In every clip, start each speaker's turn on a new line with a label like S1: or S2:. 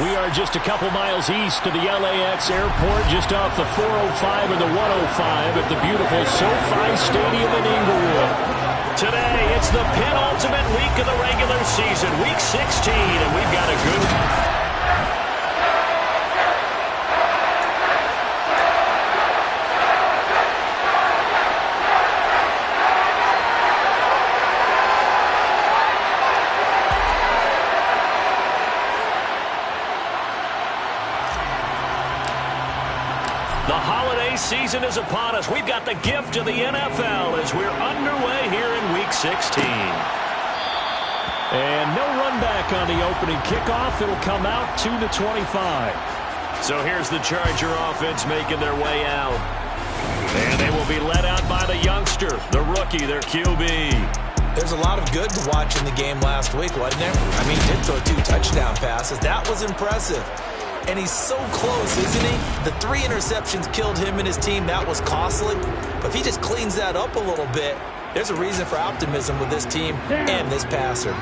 S1: We are just a couple miles east of the LAX airport, just off the 405 and the 105 at the beautiful SoFi Stadium in Inglewood. Today, it's the penultimate week of the regular season, week 16, and we've got a good one. The holiday season is upon us. We've got the gift of the NFL as we're underway here in Week 16. And no run back on the opening kickoff. It'll come out to the 25. So here's the Charger offense making their way out. And they will be led out by the youngster, the rookie, their QB.
S2: There's a lot of good to watch in the game last week, wasn't there? I mean, he did throw 2 touchdown passes. That was impressive. And he's so close, isn't he? The 3 interceptions killed him and his team. That was costly. But if he just cleans that up a little bit, there's a reason for optimism with this team and this passer.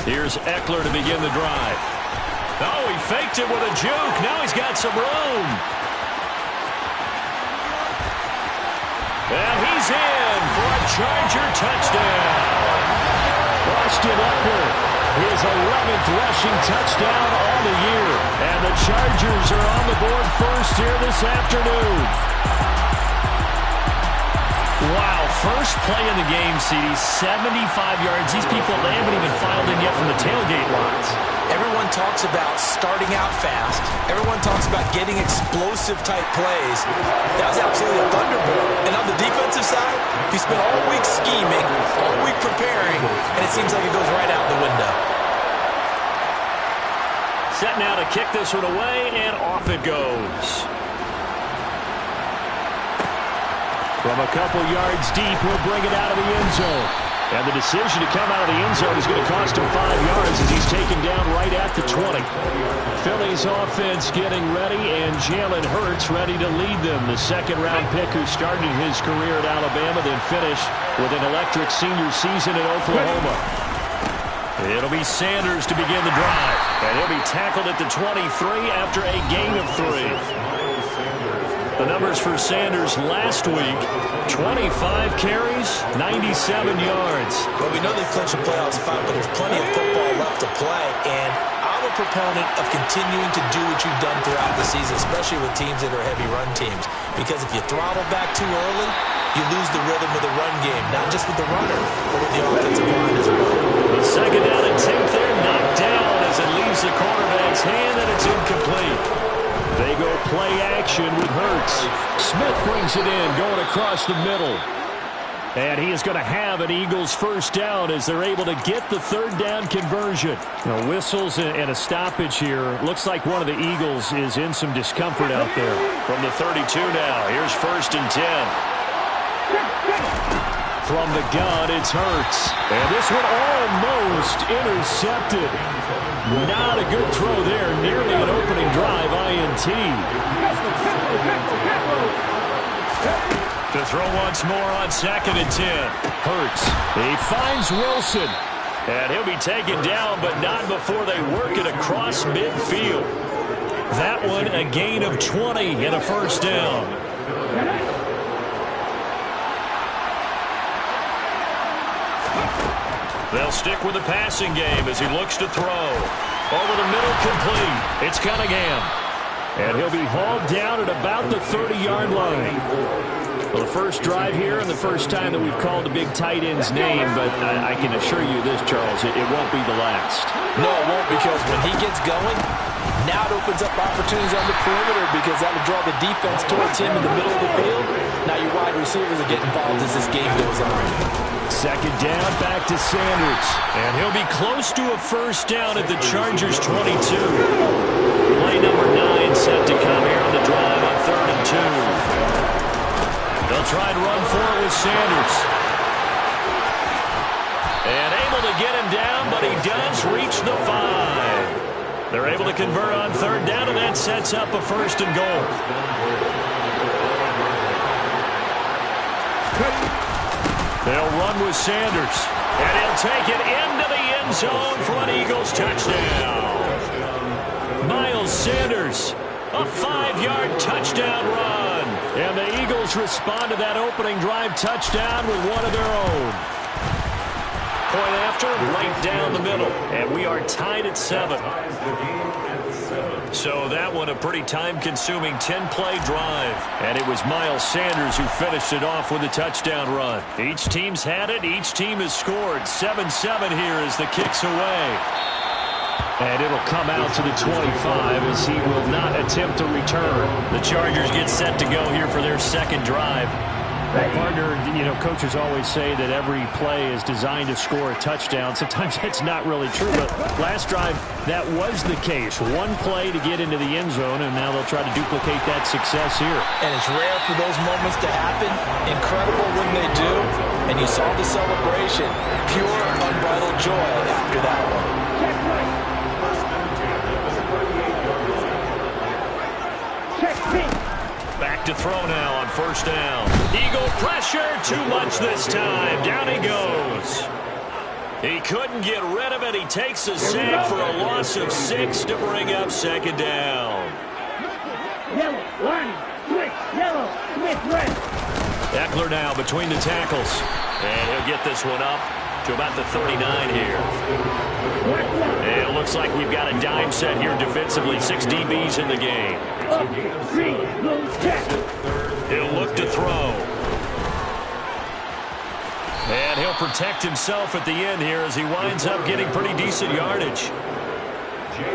S1: Here's Eckler to begin the drive. Oh, he faked it with a juke. Now he's got some room. And he's in for a Charger touchdown. Austin Eckler, his 11th rushing touchdown on the year. And the Chargers are on the board first here this afternoon. Wow, first play in the game, CD, 75 yards. These people, they haven't even filed in yet from the tailgate lots.
S2: Everyone talks about starting out fast. Everyone talks about getting explosive-type plays. That was absolutely a thunderbolt. And on the defensive side, he spent all week scheming, all week preparing, and it seems like it goes right out the window.
S1: Set now to kick this one away, and off it goes. From a couple yards deep, he'll bring it out of the end zone. And the decision to come out of the end zone is going to cost him 5 yards as he's taken down right at the 20. Philly's offense getting ready, and Jalen Hurts ready to lead them. The second-round pick who started his career at Alabama, then finished with an electric senior season in Oklahoma. It'll be Sanders to begin the drive. And he'll be tackled at the 23 after a gain of 3. The numbers for Sanders last week, 25 carries, 97 yards.
S2: Well, we know they've clinched a playoff spot, but there's plenty of football left to play. And I'm a proponent of continuing to do what you've done throughout the season, especially with teams that are heavy run teams. Because if you throttle back too early, you lose the rhythm of the run game, not just with the runner, but with the offensive line as well.
S1: The second down attempt there, knocked down as it leaves the cornerback's hand, and it's incomplete. They go play action with Hurts. Smith brings it in, going across the middle. And he is going to have an Eagles first down as they're able to get the third down conversion. Whistles and a stoppage here. Looks like one of the Eagles is in some discomfort out there. From the 32 now, here's 1st and 10. From the gun, it's Hurts. And this one almost intercepted. Not a good throw there. Nearly an opening drive, INT. To throw once more on 2nd and 10. Hurts. He finds Wilson. And he'll be taken down, but not before they work it across midfield. That one, a gain of 20 and a first down. They'll stick with the passing game as he looks to throw. Over the middle, complete. It's Cunningham. And he'll be hauled down at about the 30-yard line. Well, the first drive here and the first time that we've called the big tight end's name, but I can assure you this, Charles, it won't be the last.
S2: No, it won't, because when he gets going, now it opens up opportunities on the perimeter because that will draw the defense towards him in the middle of the field. Now your wide receivers will get involved as this game goes on.
S1: Second down, back to Sanders. And he'll be close to a first down at the Chargers' 22. Play number 9 set to come here on the drive on 3rd and 2. They'll try and run for it with Sanders. And able to get him down, but he does reach the 5. They're able to convert on 3rd down, and that sets up a 1st and goal. They'll run with Sanders. And he'll take it into the end zone for an Eagles touchdown. Miles Sanders, a 5-yard touchdown run. And the Eagles respond to that opening drive touchdown with one of their own. Point after, right down the middle. And we are tied at 7. So that one a pretty time-consuming 10-play drive. And it was Miles Sanders who finished it off with a touchdown run. Each team's had it. Each team has scored. 7-7 here as the kick's away. And it'll come out to the 25 as he will not attempt to return. The Chargers get set to go here for their second drive. Partner, coaches always say that every play is designed to score a touchdown. Sometimes that's not really true, but last drive, that was the case. One play to get into the end zone, and now they'll try to duplicate that success here.
S2: And it's rare for those moments to happen. Incredible when they do. And you saw the celebration. Pure, unbridled joy after that one.
S1: Back to throw now on first down. Eagle pressure, too much this time. Down he goes. He couldn't get rid of it. He takes a sack for a loss of 6 to bring up second down.
S3: Yellow, line, switch, yellow, switch, red.
S1: Eckler now between the tackles. And he'll get this one up to about the 39 here. And it looks like we've got a dime set here defensively. 6 DBs in the game. He'll look to throw. And he'll protect himself at the end here as he winds up getting pretty decent yardage.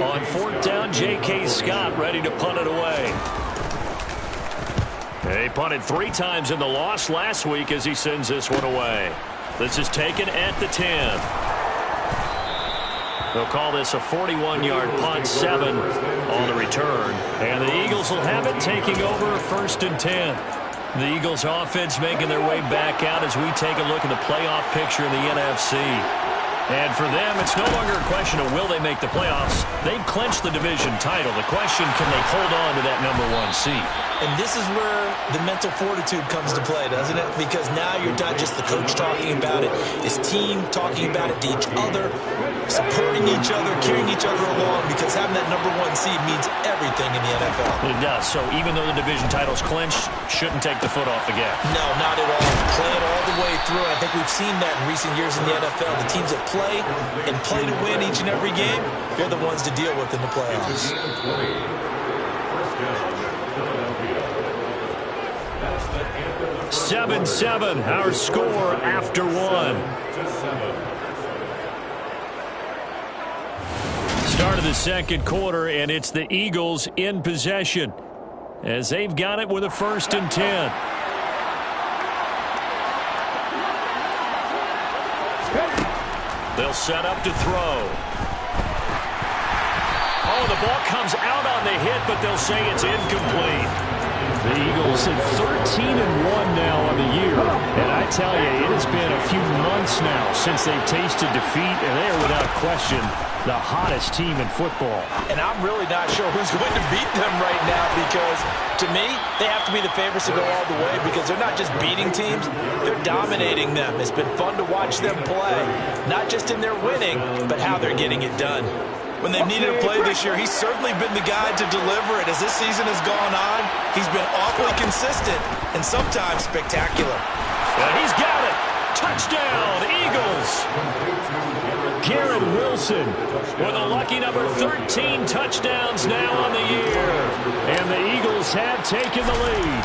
S1: On fourth down, J.K. Scott ready to punt it away. He punted 3 times in the loss last week as he sends this one away. This is taken at the 10. They'll call this a 41-yard punt, 7 on the return. And the Eagles will have it taking over first and 10. The Eagles offense making their way back out as we take a look at the playoff picture in the NFC. And for them, it's no longer a question of will they make the playoffs. They've clinched the division title. The question, can they hold on to that #1 seed?
S2: And this is where the mental fortitude comes to play, doesn't it? Because now you're not just the coach talking about it, his team talking about it to each other, supporting each other, carrying each other along, because having that #1 seed means everything in the NFL.
S1: It does. So even though the division title's clinched, shouldn't take the foot off the gas.
S2: No, not at all. Play it all the way through. I think we've seen that in recent years in the NFL. The teams that play and play to win each and every game, they're the ones to deal with in the playoffs.
S1: 7-7, our score after 1. Start of the second quarter, and it's the Eagles in possession as they've got it with a 1st and 10. They'll set up to throw. Oh, the ball comes out on the hit, but they'll say it's incomplete. The Eagles at 13-1 now on the year. And I tell you, it has been a few months now since they've tasted defeat, and they are without question the hottest team in football.
S2: And I'm really not sure who's going to beat them right now because, to me, they have to be the favorites to go all the way because they're not just beating teams, they're dominating them. It's been fun to watch them play, not just in their winning, but how they're getting it done. When they've needed a play this year, he's certainly been the guy to deliver it. As this season has gone on, he's been awfully consistent and sometimes spectacular.
S1: And he's got it. Touchdown, Eagles. Garrett Wilson with a lucky number 13 touchdowns now on the year. And the Eagles have taken the lead.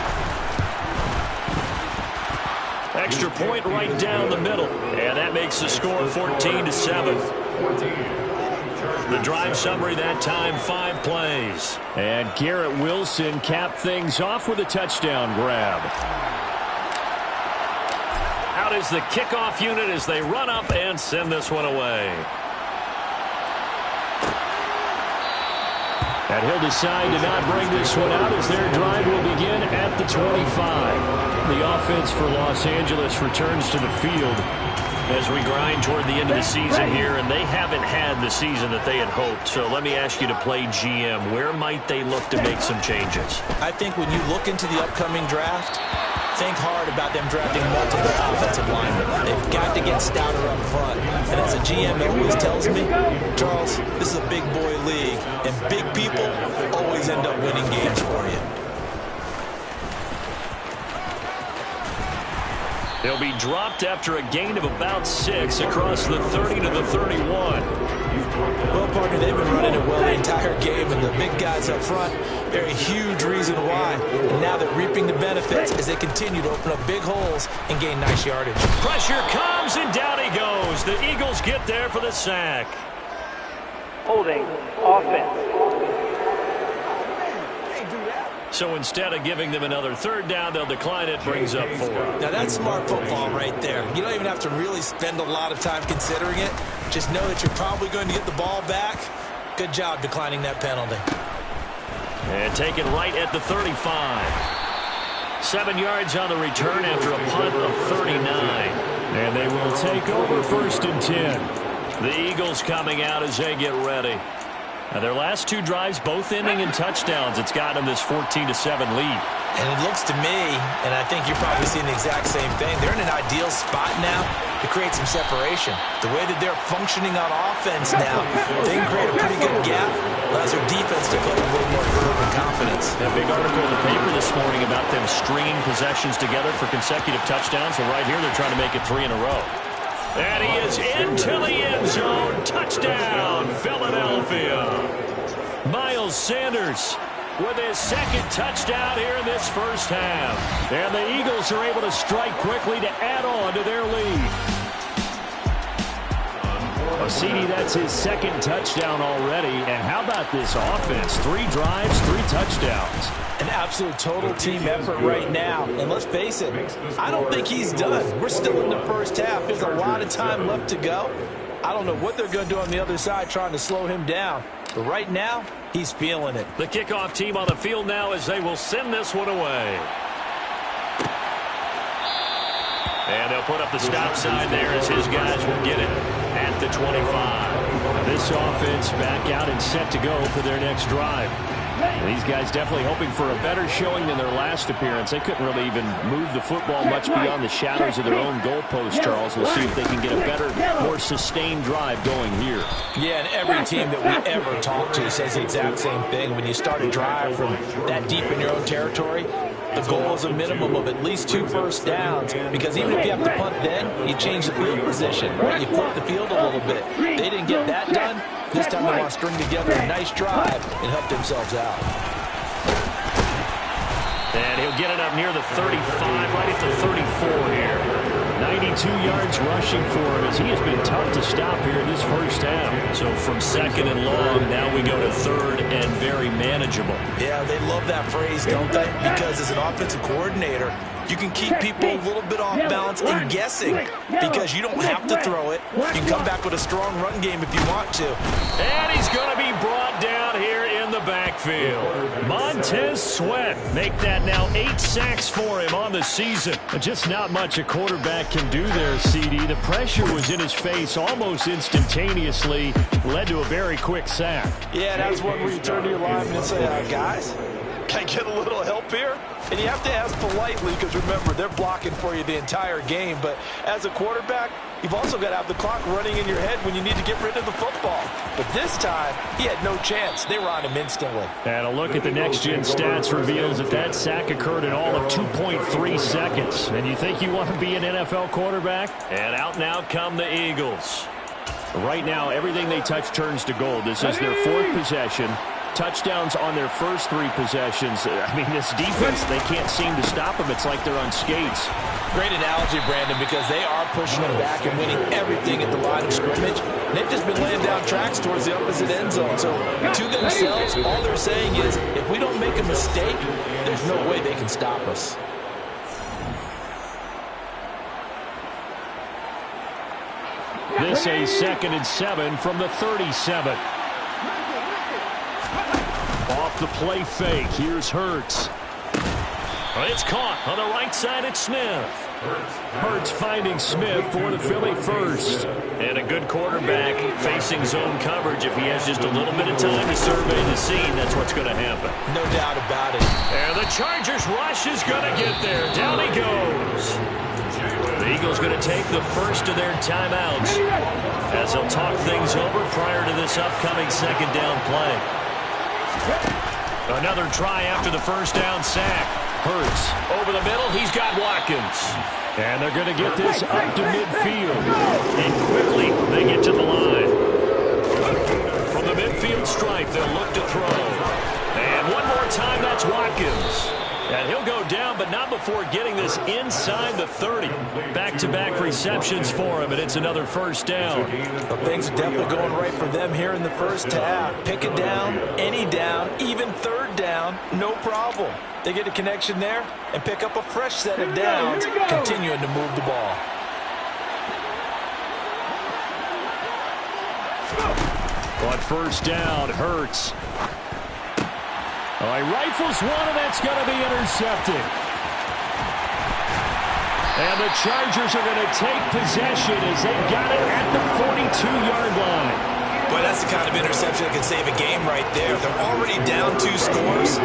S1: Extra point right down the middle. And that makes the score 14-7. The drive summary that time, 5 plays. And Garrett Wilson capped things off with a touchdown grab. Out is the kickoff unit as they run up and send this one away. And he'll decide to not bring this one out as their drive will begin at the 25. The offense for Los Angeles returns to the field as we grind toward the end of the season here, and they haven't had the season that they had hoped. So let me ask you to play GM. Where might they look to make some changes?
S2: I think when you look into the upcoming draft, think hard about them drafting multiple offensive linemen. They've got to get stouter up front. And as a GM always tells me, Charles, this is a big boy league, and big people always end up winning games for you.
S1: He'll be dropped after a gain of about 6 across the 30 to the 31.
S2: Well, partner, they've been running it well the entire game, and the big guys up front, they're a huge reason why. And now they're reaping the benefits as they continue to open up big holes and gain nice yardage.
S1: Pressure comes, and down he goes. The Eagles get there for the sack.
S3: Holding offense.
S1: So instead of giving them another third down, they'll decline it, brings up 4.
S2: Now that's smart football right there. You don't even have to really spend a lot of time considering it. Just know that you're probably going to get the ball back. Good job declining that penalty.
S1: And taken right at the 35. 7 yards on the return after a punt of 39. And they will take over 1st and 10. The Eagles coming out as they get ready. Now their last 2 drives, both ending in touchdowns. It's got them this 14-7 lead.
S2: And it looks to me, and I think you're probably seeing the exact same thing, they're in an ideal spot now to create some separation. The way that they're functioning on offense now, they can create a pretty good gap. Allows their defense to play with a little more verve and confidence.
S1: A big article in the paper this morning about them stringing possessions together for consecutive touchdowns. So right here, they're trying to make it 3 in a row. And he is into the end zone. Touchdown, Philadelphia. Miles Sanders with his 2nd touchdown here in this first half. And the Eagles are able to strike quickly to add on to their lead. CD, that's his 2nd touchdown already. And how about this offense? 3 drives, 3 touchdowns.
S2: An absolute total team effort right now. And let's face it, I don't think he's done. We're still in the first half. There's a lot of time left to go. I don't know what they're going to do on the other side trying to slow him down. But right now, he's feeling it.
S1: The kickoff team on the field now as they will send this one away. And they'll put up the stop sign there as his guys will get it at the 25. This offense back out and set to go for their next drive. These guys definitely hoping for a better showing than their last appearance. They couldn't really even move the football much beyond the shadows of their own goalpost, Charles. We'll see if they can get a better, more sustained drive going here.
S2: Yeah, and every team that we ever talk to says the exact same thing. When you start a drive from that deep in your own territory, the goal is a minimum of at least 2 first downs, because even if you have to punt then, you change the field position, right? You flip the field a little bit. They didn't get that done. This time they want to string together a nice drive and help themselves out.
S1: And he'll get it up near the 35, right at the 34 here. 92 yards rushing for him as he has been tough to stop here in this first half. So from 2nd and long, now we go to 3rd and very manageable.
S2: Yeah, they love that phrase, don't they? Because as an offensive coordinator, you can keep people a little bit off balance and guessing because you don't have to throw it. You can come back with a strong run game if you want to.
S1: And he's going to be brought down here in the backfield. Montez Sweat make that now 8 sacks for him on the season. Just not much a quarterback can do there, CD. The pressure was in his face almost instantaneously, led to a very quick sack.
S2: Yeah, that's one where you turn to your lineman and say, guys, can I get a little help here? And you have to ask politely because, remember, they're blocking for you the entire game. But as a quarterback, you've also got to have the clock running in your head when you need to get rid of the football. But this time, he had no chance. They were on him instantly.
S1: And a look at the next-gen stats reveals that sack occurred in all of 2.3 seconds. And you think you want to be an NFL quarterback? And out now come the Eagles. Right now, everything they touch turns to gold. This is their 4th possession. Touchdowns on their first 3 possessions. I mean, this defense, they can't seem to stop them. It's like they're on skates.
S2: Great analogy, Brandon, because they are pushing them back and winning everything at the line of scrimmage. And they've just been laying down tracks towards the opposite end zone. So to themselves, all they're saying is, if we don't make a mistake, there's no way they can stop us.
S1: This a 2nd and 7 from the 37. Off the play fake, here's Hurts. It's caught on the right side. It's Smith. Hurts finding Smith for the Philly first. And a good quarterback facing zone coverage. If he has just a little bit of time to survey the scene, that's what's going to happen.
S2: No doubt about it.
S1: And the Chargers rush is going to get there. Down he goes. The Eagles going to take the first of their timeouts as they'll talk things over prior to this upcoming second down play. Another try after the first down sack. Hurts over the middle. He's got Watkins. And they're going to get this up to midfield. And quickly they get to the line. From the midfield stripe, they'll look to throw. And one more time, that's Watkins. And he'll go down, but not before getting this inside the 30. Back-to-back receptions for him, and it's another first down.
S2: Well, things are definitely going right for them here in the first half. Pick it down, any down, even third down, no problem. They get a connection there and pick up a fresh set of downs, continuing to move the ball.
S1: On first down, Hurts. He rifles one, and that's going to be intercepted. And the Chargers are going to take possession as they got it at the 42-yard line.
S2: Boy, that's the kind of interception that can save a game right there. They're already down 2 scores.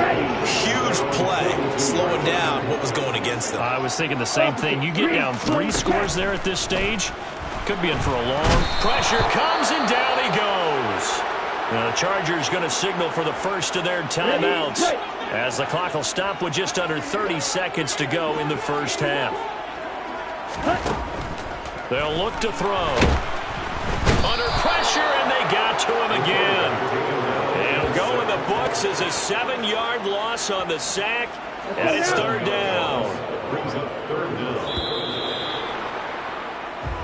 S2: Huge play, slowing down what was going against them.
S1: I was thinking the same thing. You get down 3 scores there at this stage, could be in for a long. Pressure comes, and down he goes. Now the Chargers going to signal for the first of their timeouts as the clock will stop with just under 30 seconds to go in the first half. They'll look to throw. Under pressure, and they got to him again. And go in the books as a 7-yard loss on the sack, and it's third down.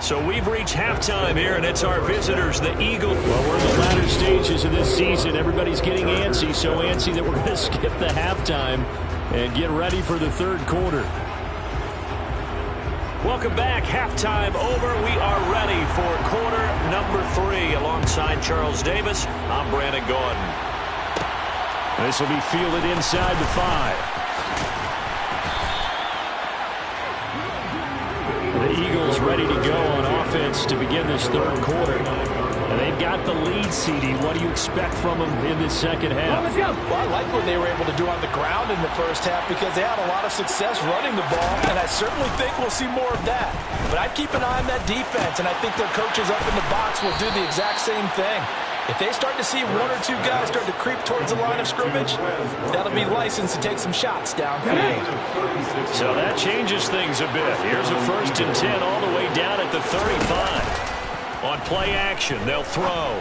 S1: So we've reached halftime here, and it's our visitors, the Eagles. Well, we're in the latter stages of this season. Everybody's getting antsy, so antsy that we're going to skip the halftime and get ready for the third quarter. Welcome back. Halftime over. We are ready for quarter number 3. Alongside Charles Davis, I'm Brandon Gaudin. This will be fielded inside the 5. The Eagles ready to go on offense to begin this third quarter. And they've got the lead, CD. What do you expect from them in this second half?
S2: Well, I like what they were able to do on the ground in the first half because they had a lot of success running the ball, and I certainly think we'll see more of that. But I'd keep an eye on that defense, and I think their coaches up in the box will do the exact same thing. If they start to see 1 or 2 guys start to creep towards the line of scrimmage, that'll be licensed to take some shots downfield.
S1: So that changes things a bit. Here's a 1st and 10 all the way down at the 35. On play action, they'll throw.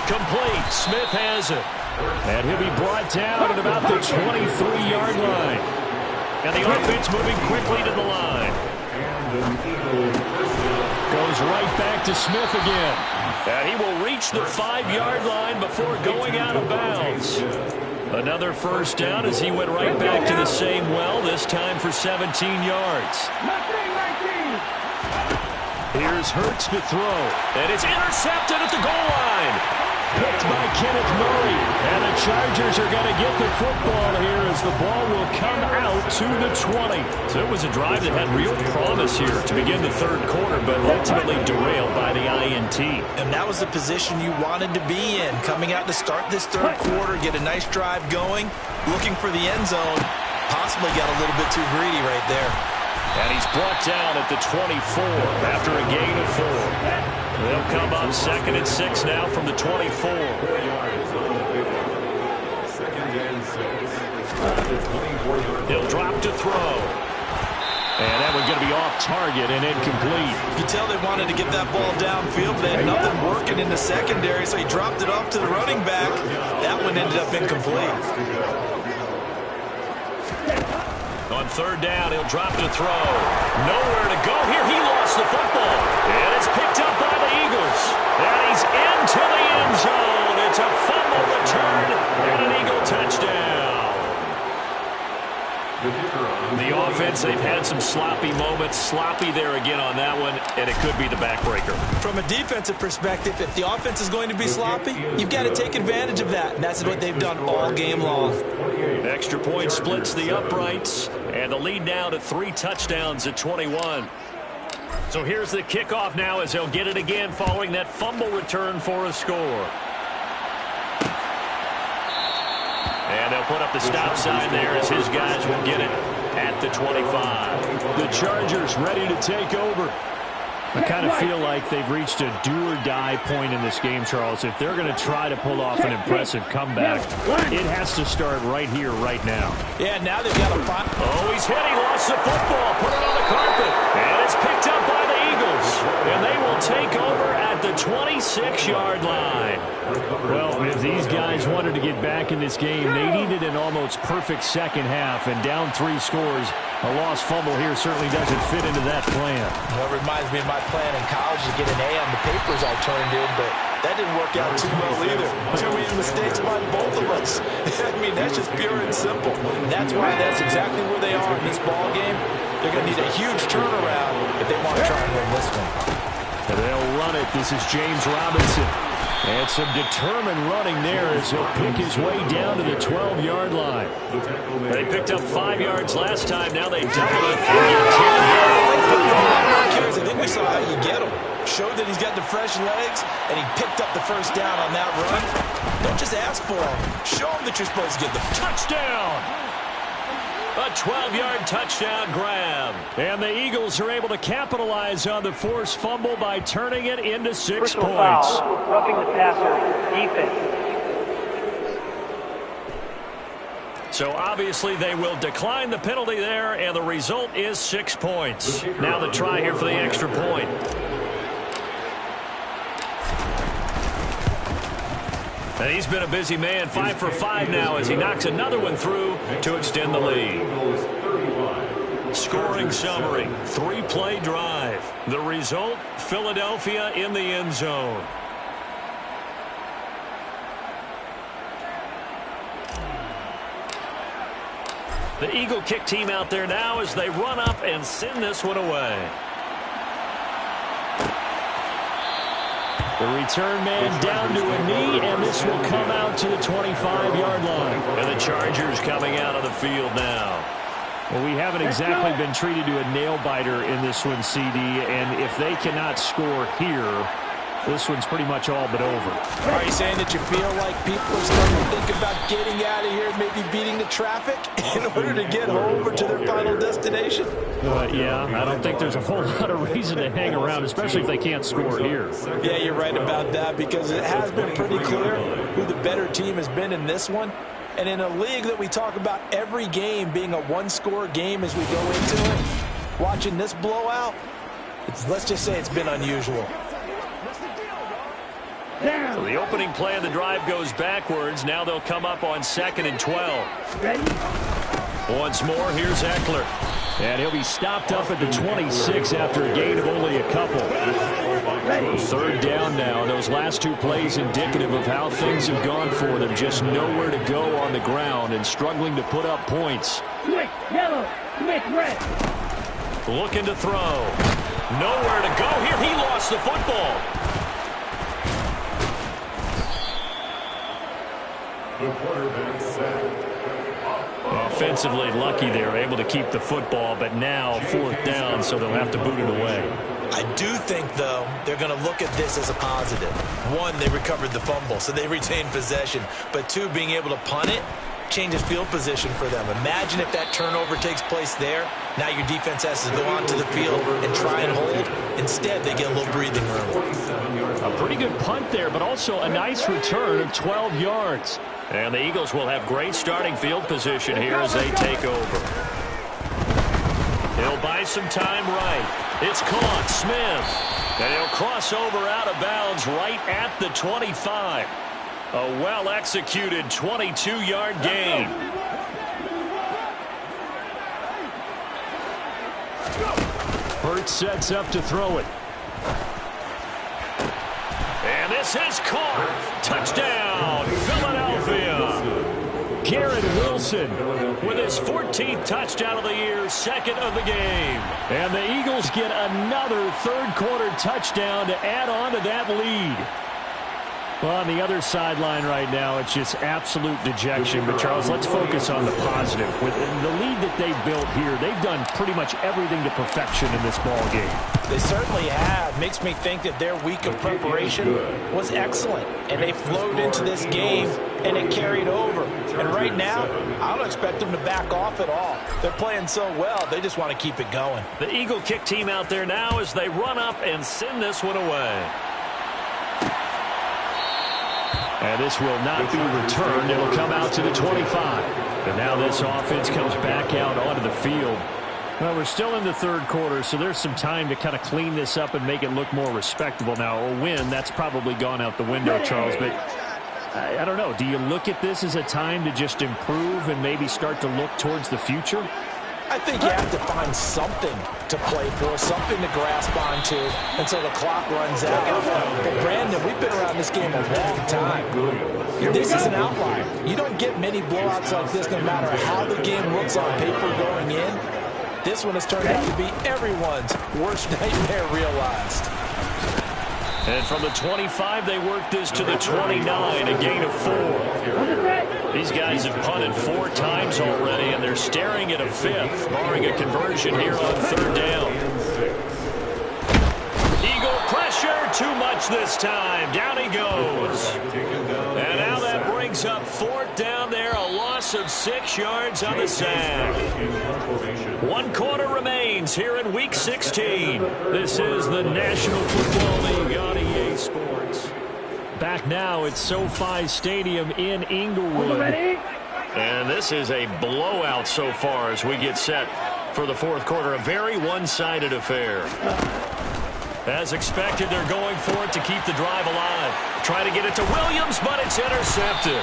S1: Complete. Smith has it. And he'll be brought down at about the 23-yard line. And the offense moving quickly to the line. Goes right back to Smith again. And he will reach the 5-yard line before going out of bounds. Another first down as he went right back to the same well, this time for 17 yards. Here's Hurts to throw. And it's intercepted at the goal line. Picked by Kenneth Murray. And the Chargers are going to get the football here as the ball will come out to the 20. So it was a drive that had real promise here to begin the third quarter, but ultimately derailed by the INT.
S2: And that was the position you wanted to be in. Coming out to start this third quarter, get a nice drive going, looking for the end zone. Possibly got a little bit too greedy right there.
S1: And he's brought down at the 24 after a gain of 4. They'll come up 2nd and 6 now from the 24. He'll drop to throw. And that one's going to be off target and incomplete.
S2: You tell they wanted to get that ball downfield. They had nothing working in the secondary, so he dropped it off to the running back. That one ended up incomplete. On third down, he'll drop to throw. Nowhere to go here. He lost the football. And it's picked up by the Eagles. And he's into the end zone. It's a fumble return and an Eagle touchdown.
S1: The offense, they've had some sloppy moments. Sloppy there again on that one, and it could be the backbreaker.
S2: From a defensive perspective, if the offense is going to be sloppy, you've got to take advantage of that, and that's what they've done all game long.
S1: Extra point splits the uprights, and the lead now to 3 touchdowns at 21. So here's the kickoff now as they'll get it again following that fumble return for a score. And they'll put up the stop sign there as his guys will get it at the 25. The Chargers ready to take over. I kind of feel like they've reached a do-or-die point in this game, Charles. If they're going to try to pull off an impressive comeback, it has to start right here, right now.
S2: Yeah, now they've got a fight.
S1: Oh, he's hit. He lost the football. Put it on the carpet. And it's picked up by the Eagles. And they will take over at the 26-yard line. Well, if these guys wanted to get back in this game, they needed an almost perfect second half. And down 3 scores, a lost fumble here certainly doesn't fit into that plan.
S2: Well, it reminds me of my plan in college to get an A on the papers I turned in, but that didn't work out too well either. Too many mistakes by both of us. I mean, that's just pure and simple. That's why that's exactly where they are in this ball game. They're going to need a huge turnaround if they want to try and win this one.
S1: And they'll run it. This is James Robinson. And some determined running there as he'll pick his way down to the 12-yard line. They picked up 5 yards last time. Now they double it and get 10 yards.
S2: I think we saw how you get him. Showed that he's got the fresh legs, and he picked up the first down on that run. Don't just ask for him. Show him that you're supposed to get the
S1: touchdown. A 12-yard touchdown grab. And the Eagles are able to capitalize on the forced fumble by turning it into 6
S3: Personal
S1: points.
S3: Foul, roughing the passer, defense.
S1: So obviously they will decline the penalty there, and the result is 6 points. Now the try here for the extra point. And he's been a busy man, 5 for 5 now as he knocks another one through to extend the lead. Scoring summary, 3-play drive. The result, Philadelphia in the end zone. The Eagle kick team out there now as they run up and send this one away. The return man down to a knee, and this will come out to the 25-yard line. And the Chargers coming out of the field now. Well, we haven't exactly been treated to a nail-biter in this one, CD, and if they cannot score here, this one's pretty much all but over.
S2: Are you saying that you feel like people are starting to think about getting out of here and maybe beating the traffic in order to get home or to their final destination?
S1: Yeah, I don't think there's a whole lot of reason to hang around, especially if they can't score here.
S2: Yeah, you're right about that because it has been pretty clear who the better team has been in this one. And in a league that we talk about every game being a one-score game as we go into it, watching this blowout, let's just say it's been unusual.
S1: So the opening play of the drive goes backwards. Now they'll come up on 2nd and 12. Once more, here's Eckler. And he'll be stopped up at the 26 after a gain of only a couple. 3rd down now. Those last 2 plays indicative of how things have gone for them. Just nowhere to go on the ground and struggling to put up points.
S4: Switch yellow, switch red.
S1: Looking to throw. Nowhere to go here. He lost the football. Offensively lucky they're able to keep the football, but now 4th down, so they'll have to boot it away.
S2: I do think, though, they're going to look at this as a positive. 1, they recovered the fumble, so they retained possession. But 2, being able to punt it changes field position for them. Imagine if that turnover takes place there. Now your defense has to go onto the field and try and hold. Instead, they get a little breathing room.
S1: A pretty good punt there, but also a nice return of 12 yards. And the Eagles will have great starting field position here as they take over. He'll buy some time right. It's caught. Smith. And he'll cross over out of bounds right at the 25. A well-executed 22-yard gain. Hurts sets up to throw it. And this is caught. Touchdown, Philadelphia. Garrett Wilson with his 14th touchdown of the year, second of the game. And the Eagles get another third-quarter touchdown to add on to that lead. Well, on the other sideline right now, it's just absolute dejection. But, Charles, let's focus on the positive. With the lead that they've built here, they've done pretty much everything to perfection in this ball game. They certainly have. Makes me think that their week of preparation was excellent. And they flowed into this game, and it carried over. And right now, I don't expect them to back off at all. They're playing so well, they just want to keep it going. The Eagle kick team out there now as they run up and send this one away. And this will not be returned. It'll come out to the 25. And now this offense comes back out onto the field. Well, we're still in the third quarter, so there's some time to kind of clean this up and make it look more respectable. Now, a win, that's probably gone out the window, Charles. But I don't know. Do you look at this as a time to just improve and maybe start to look towards the future? I think you have to find something to play for, something to grasp onto until the clock runs out. But, Brandon, we've been around this game a long time. This is an outlier. You don't get many blowouts like this no matter how the game looks on paper going in. This one has turned out to be everyone's worst nightmare realized. And from the 25, they work this to the 29, a gain of 4. These guys have punted 4 times already, and they're staring at a 5th, barring a conversion here on third down. Eagle pressure, too much this time. Down he goes. And now that brings up 4th down there, a loss of 6 yards on the sack. 1 quarter remains here in Week 16. This is the National Football League on EA Sports. Back now at SoFi Stadium in Inglewood. And this is a blowout so far as we get set for the fourth quarter. A very one-sided affair. As expected, they're going for it to keep the drive alive. Try to get it to Williams, but it's intercepted.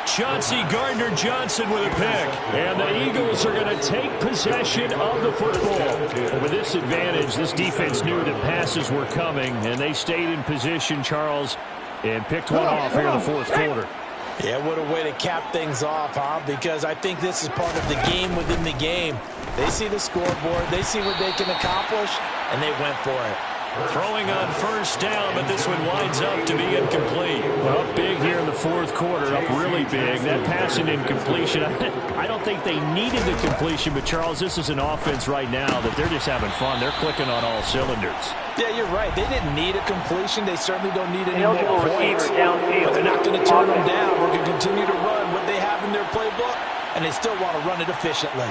S1: Chauncey Gardner-Johnson with a pick. And the Eagles are going to take possession of the football. With this advantage, this defense knew that passes were coming, and they stayed in position, Charles, and picked one off here in the fourth quarter. Yeah, what a way to cap things off, huh? Because I think this is part of the game within the game. They see the scoreboard, they see what they can accomplish, and they went for it. Throwing on first down, but this one winds up to be incomplete. Well, big here in the fourth quarter, up really big. That pass and incompletion, I don't think they needed the completion, but Charles, this is an offense right now that they're just having fun. They're clicking on all cylinders. Yeah, you're right. They didn't need a completion. They certainly don't need any more points. But they're not going to turn them down. We're going to continue to run what they have in their playbook, and they still want to run it efficiently.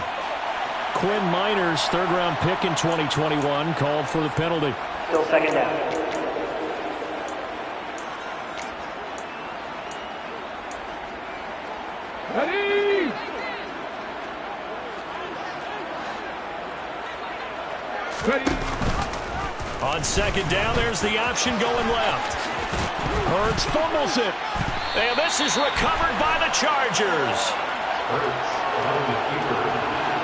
S1: Quinn Miners, third-round pick in 2021, called for the penalty.
S3: Still second down.
S4: Ready! Ready!
S1: On second down, there's the option going left. Hurts fumbles it. And this is recovered by the Chargers.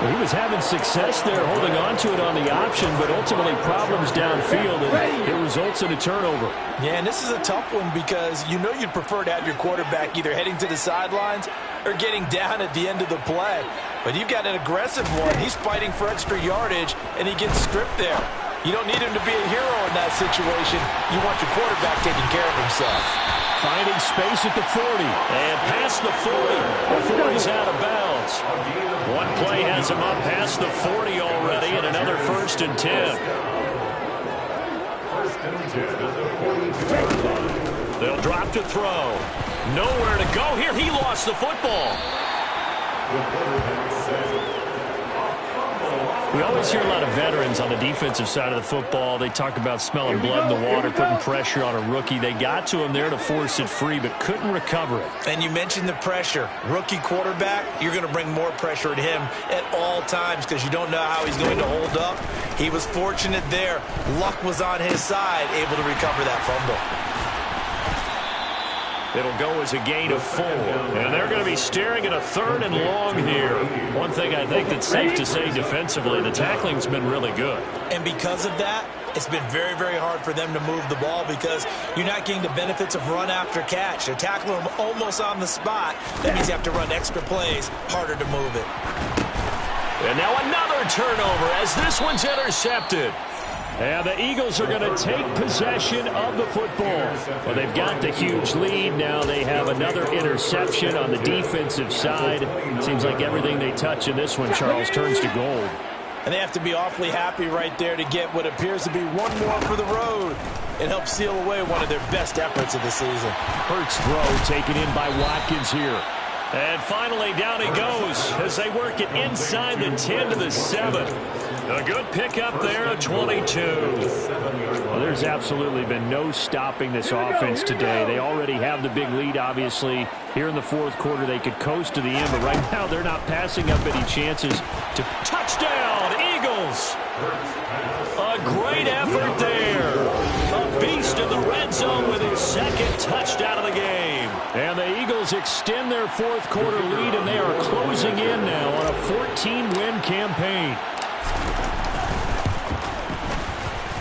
S1: He was having success there holding on to it on the option, but ultimately problems downfield, and it results in a turnover. Yeah, and this is a tough one because you know you'd prefer to have your quarterback either heading to the sidelines or getting down at the end of the play. But you've got an aggressive one. He's fighting for extra yardage, and he gets stripped there. You don't need him to be a hero in that situation. You want your quarterback taking care of himself. Finding space at the 40, and past the 40 before he's out of bounds. One play has him up past the 40 already, and another 1st and 10. They'll drop to throw. Nowhere to go here. He lost the football. We always hear a lot of veterans on the defensive side of the football. They talk about smelling blood in the water, putting pressure on a rookie. They got to him there to force it free, but couldn't recover it. And you mentioned the pressure. Rookie quarterback, you're going to bring more pressure at him at all times because you don't know how he's going to hold up. He was fortunate there. Luck was on his side, able to recover that fumble. It'll go as a gain of 4. And they're going to be staring at a 3rd and long here. One thing I think that's safe to say defensively, the tackling's been really good.
S2: And because of that, it's been very, very hard for them to move the ball because you're not getting the benefits of run after catch. They're tackling them almost on the spot. That means you have to run extra plays, harder to move it.
S1: And now another turnover as this one's intercepted. And the Eagles are going to take possession of the football. Well, they've got the huge lead. Now they have another interception on the defensive side. Seems like everything they touch in this one, Charles, turns to gold.
S2: And they have to be awfully happy right there to get what appears to be one more for the road. It helps seal away one of their best efforts of the season.
S1: Hurts throw taken in by Watkins here. And finally, down he goes as they work it inside the 10 to the 7. A good pickup there at 22. Well, there's absolutely been no stopping this offense today. They already have the big lead, obviously. Here in the 4th quarter, they could coast to the end, but right now they're not passing up any chances to touchdown, Eagles. A great effort there. A beast in the red zone with his 2nd touchdown of the game. And the Eagles extend their 4th quarter lead, and they are closing in now on a 14-win campaign.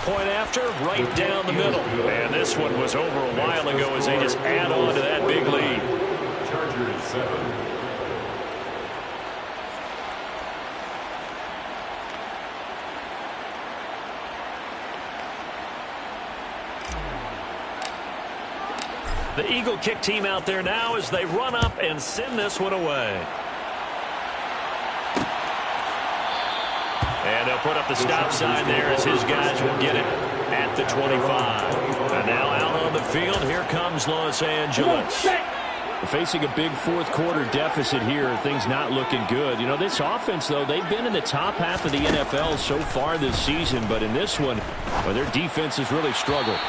S1: Point after, right down the middle. And this one was over a while ago as they just add on to that big lead. Chargers 7. The Eagle kick team out there now as they run up and send this one away. And they'll put up the stop sign there as his guys will get it at the 25. And now out on the field, here comes Los Angeles. Facing a big 4th quarter deficit here, things not looking good. You know, this offense, though, they've been in the top half of the NFL so far this season, but in this one, well, their defense has really struggled.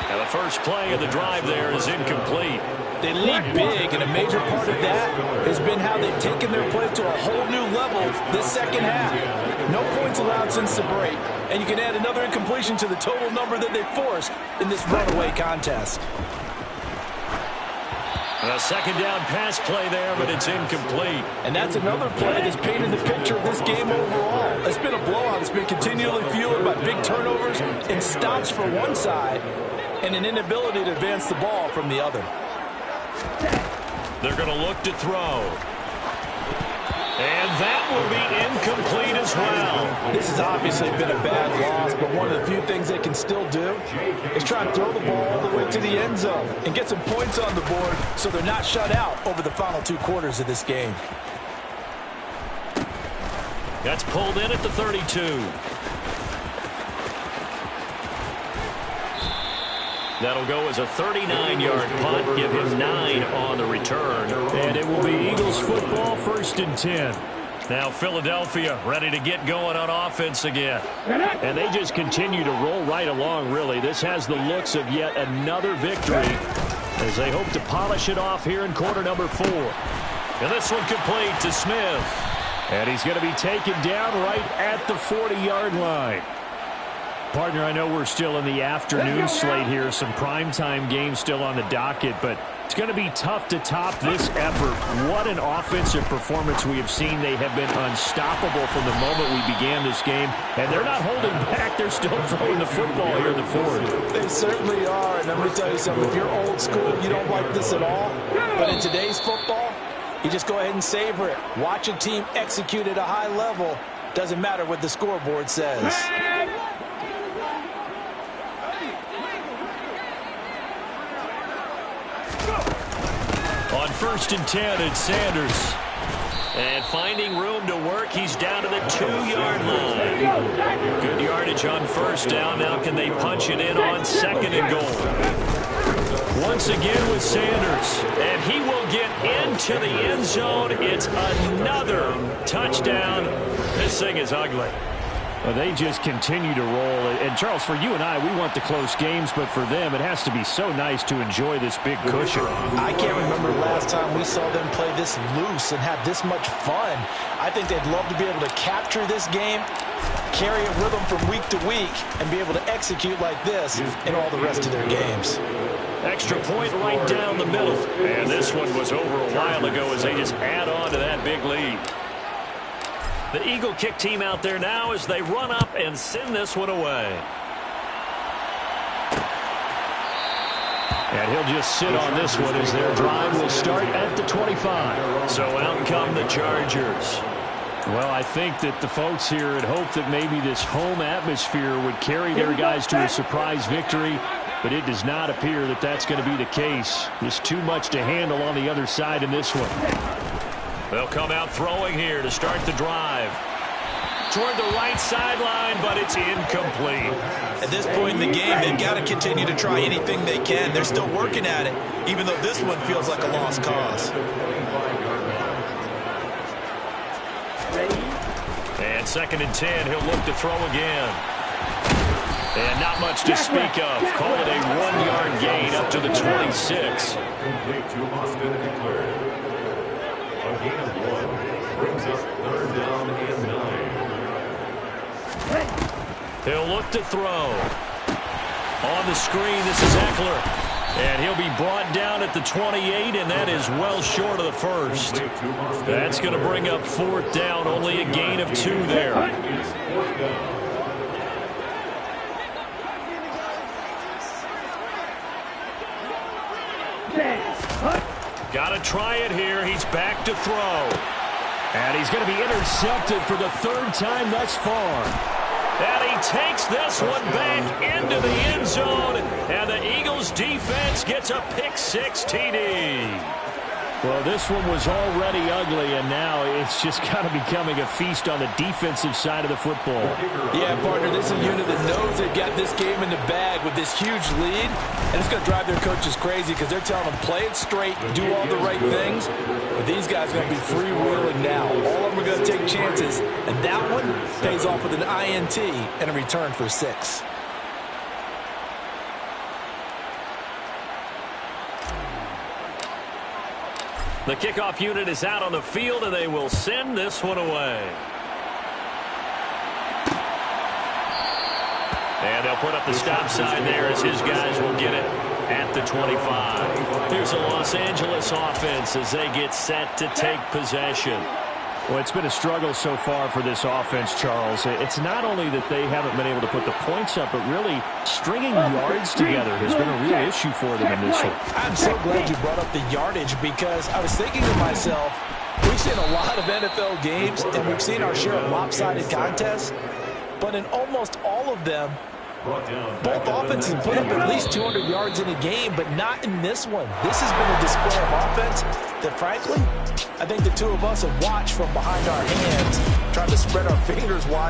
S1: And the first play of the drive there is incomplete.
S2: They lead big, and a major part of that has been how they've taken their play to a whole new level this 2nd half. No points allowed since the break, and you can add another incompletion to the total number that they forced in this runaway contest.
S1: A 2nd down pass play there, but it's incomplete.
S2: And that's another play that's painted the picture of this game overall. It's been a blowout. It's been continually fueled by big turnovers and stops for one side and an inability to advance the ball from the other.
S1: They're going to look to throw. And that will be incomplete as well.
S2: This has obviously been a bad loss, but one of the few things they can still do is try and throw the ball all the way to the end zone and get some points on the board so they're not shut out over the final 2 quarters of this game.
S1: That's pulled in at the 32. That'll go as a 39-yard punt, give him 9 on the return. And it will be Eagles football, 1st and 10. Now Philadelphia ready to get going on offense again. And they just continue to roll right along, really. This has the looks of yet another victory as they hope to polish it off here in quarter number 4. And this one complete to Smith. And he's going to be taken down right at the 40-yard line. Partner, I know we're still in the afternoon slate here. Some primetime games still on the docket, but it's going to be tough to top this effort. What an offensive performance we have seen. They have been unstoppable from the moment we began this game, and they're not holding back. They're still throwing the football here in the 4th.
S2: They certainly are, and let me tell you something. If you're old school, you don't like this at all. But in today's football, you just go ahead and savor it. Watch a team execute at a high level. Doesn't matter what the scoreboard says.
S1: On 1st and 10, it's Sanders. And finding room to work, he's down to the 2-yard line. Good yardage on 1st down. Now can they punch it in on 2nd and goal? Once again with Sanders. And he will get into the end zone. It's another touchdown. This thing is ugly. Well, they just continue to roll. And, Charles, for you and I, we want the close games, but for them, it has to be so nice to enjoy this big cushion.
S2: I can't remember the last time we saw them play this loose and have this much fun. I think they'd love to be able to capture this game, carry a rhythm from week to week, and be able to execute like this in all the rest of their games.
S1: Extra point right down the middle. And this one was over a while ago as they just add on to that big lead. The Eagle kick team out there now as they run up and send this one away. And he'll just sit on this one as their drive will start at the 25. So out come the Chargers. Well, I think that the folks here had hoped that maybe this home atmosphere would carry their guys to a surprise victory, but it does not appear that that's going to be the case. There's too much to handle on the other side in this one. They'll come out throwing here to start the drive. Toward the right sideline, but it's incomplete.
S2: At this point in the game, they've got to continue to try anything they can. They're still working at it, even though this one feels like a lost cause.
S1: And 2nd and 10, he'll look to throw again. And not much to speak of. Call it a 1-yard gain up to the 26.
S4: Complete to Austin and declared. A gain of 1 brings up 3rd down and 9.
S1: He'll look to throw. On the screen, this is Eckler. And he'll be brought down at the 28, and that is well short of the first. That's going to bring up 4th down, only a gain of 2 there. Got to try it here. He's back to throw. And he's going to be intercepted for the 3rd time thus far. And he takes this one back into the end zone. And the Eagles defense gets a pick-6 TD. Well, this one was already ugly, and now it's just kind of becoming a feast on the defensive side of the football.
S2: Yeah, partner, this is a unit that knows they've got this game in the bag with this huge lead, and it's going to drive their coaches crazy because they're telling them play it straight, do all the right things. But these guys are going to be freewheeling now. All of them are going to take chances, and that one pays off with an INT and a return for 6.
S1: The kickoff unit is out on the field, and they will send this one away. And they'll put up the stop sign there as his guys will get it at the 25. Here's a Los Angeles offense as they get set to take possession. Well, it's been a struggle so far for this offense, Charles. It's not only that they haven't been able to put the points up, but really stringing yards together has been a real issue for them in this one.
S2: I'm so glad you brought up the yardage because I was thinking to myself, we've seen a lot of NFL games and we've seen our share of lopsided contests, but in almost all of them, both offenses put up at least 200 yards in a game, but not in this one. This has been a display of offense that, frankly, I think the two of us have watched from behind our hands, trying to spread our fingers wide.